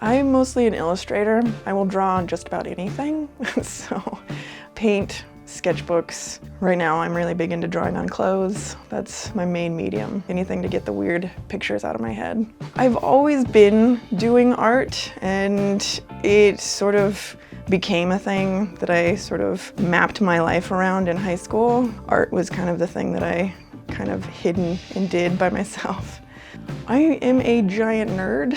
I'm mostly an illustrator. I will draw on just about anything. So paint, sketchbooks. Right now I'm really big into drawing on clothes. That's my main medium. Anything to get the weird pictures out of my head. I've always been doing art, and it sort of became a thing that I sort of mapped my life around in high school. Art was kind of the thing that I kind of hidden and did by myself. I am a giant nerd,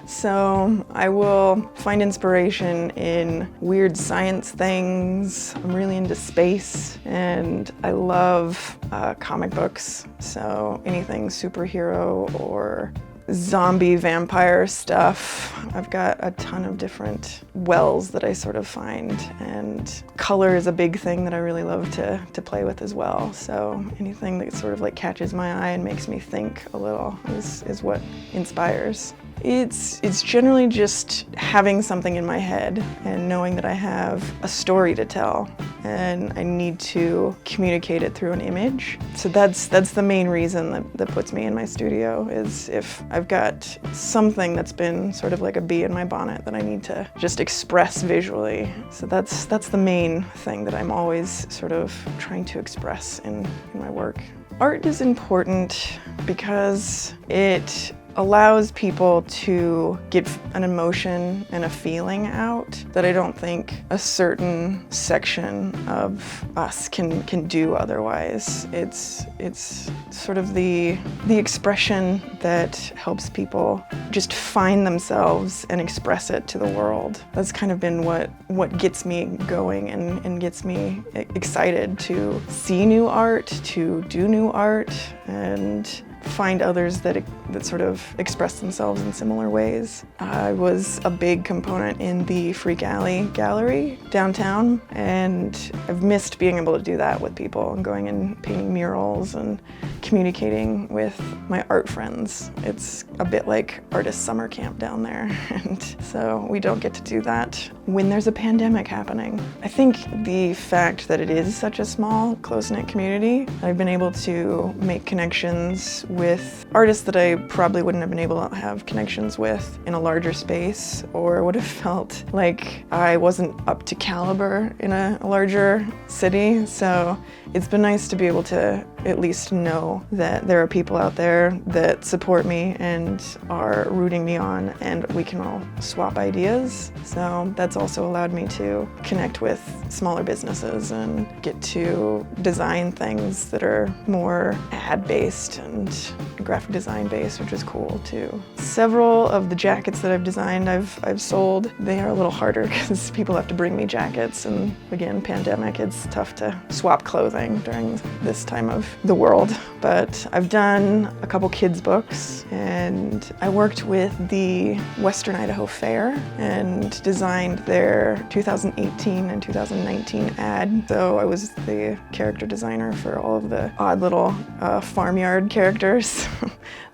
so I will find inspiration in weird science things. I'm really into space, and I love comic books, so anything superhero or zombie vampire stuff. I've got a ton of different wells that I sort of find, and color is a big thing that I really love to play with as well. So anything that sort of like catches my eye and makes me think a little is what inspires. It's generally just having something in my head and knowing that I have a story to tell and I need to communicate it through an image. So that's the main reason that puts me in my studio, is if I've got something that's been sort of like a bee in my bonnet that I need to just express visually. So that's the main thing that I'm always sort of trying to express in my work. Art is important because it allows people to get an emotion and a feeling out that I don't think a certain section of us can do otherwise. It's sort of the expression that helps people just find themselves and express it to the world. That's kind of been what gets me going and gets me excited to see new art, to do new art, and find others that sort of express themselves in similar ways. I was a big component in the Freak Alley gallery downtown, and I've missed being able to do that with people and going and painting murals and communicating with my art friends. It's a bit like artist summer camp down there, and so we don't get to do that when there's a pandemic happening. I think the fact that it is such a small, close-knit community, I've been able to make connections with artists that I probably wouldn't have been able to have connections with in a larger space, or would have felt like I wasn't up to caliber in a larger city. So it's been nice to be able to at least know that there are people out there that support me and are rooting me on, and we can all swap ideas. So that's also allowed me to connect with smaller businesses and get to design things that are more ad-based and graphic design based, which is cool too. Several of the jackets that I've designed, I've sold. They are a little harder because people have to bring me jackets, and again, pandemic, it's tough to swap clothing during this time of the world. But I've done a couple kids books, and I worked with the Western Idaho Fair and designed their 2018 and 2019 ad. So I was the character designer for all of the odd little farmyard characters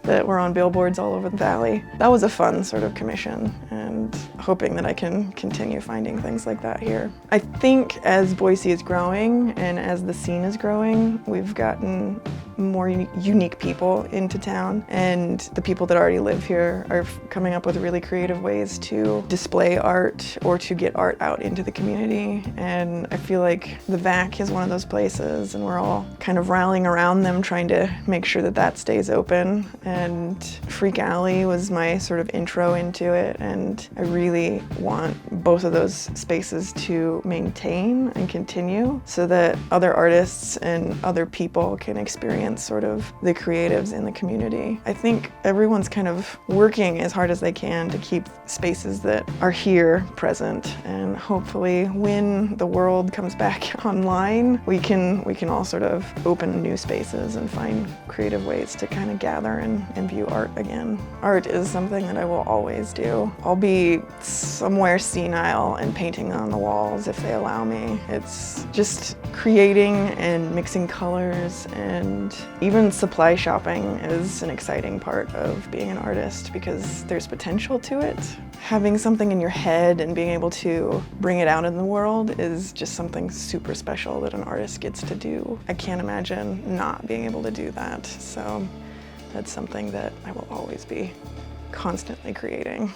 that were on billboards all over the valley. That was a fun sort of commission, and hoping that I can continue finding things like that here. I think as Boise is growing and as the scene is growing, we've gotten more unique people into town, and the people that already live here are coming up with really creative ways to display art or to get art out into the community. And I feel like the VAC is one of those places, and we're all kind of rallying around them, trying to make sure that that stays open. And Freak Alley was my sort of intro into it, and I really want both of those spaces to maintain and continue so that other artists and other people can experience sort of the creatives in the community. I think everyone's kind of working as hard as they can to keep spaces that are here present, and hopefully when the world comes back online, we can all sort of open new spaces and find creative ways to kind of gather and view art again. Art is something that I will always do. I'll be somewhere senile and painting on the walls if they allow me. It's just creating and mixing colors, and even supply shopping is an exciting part of being an artist because there's potential to it. Having something in your head and being able to bring it out in the world is just something super special that an artist gets to do. I can't imagine not being able to do that. So that's something that I will always be constantly creating.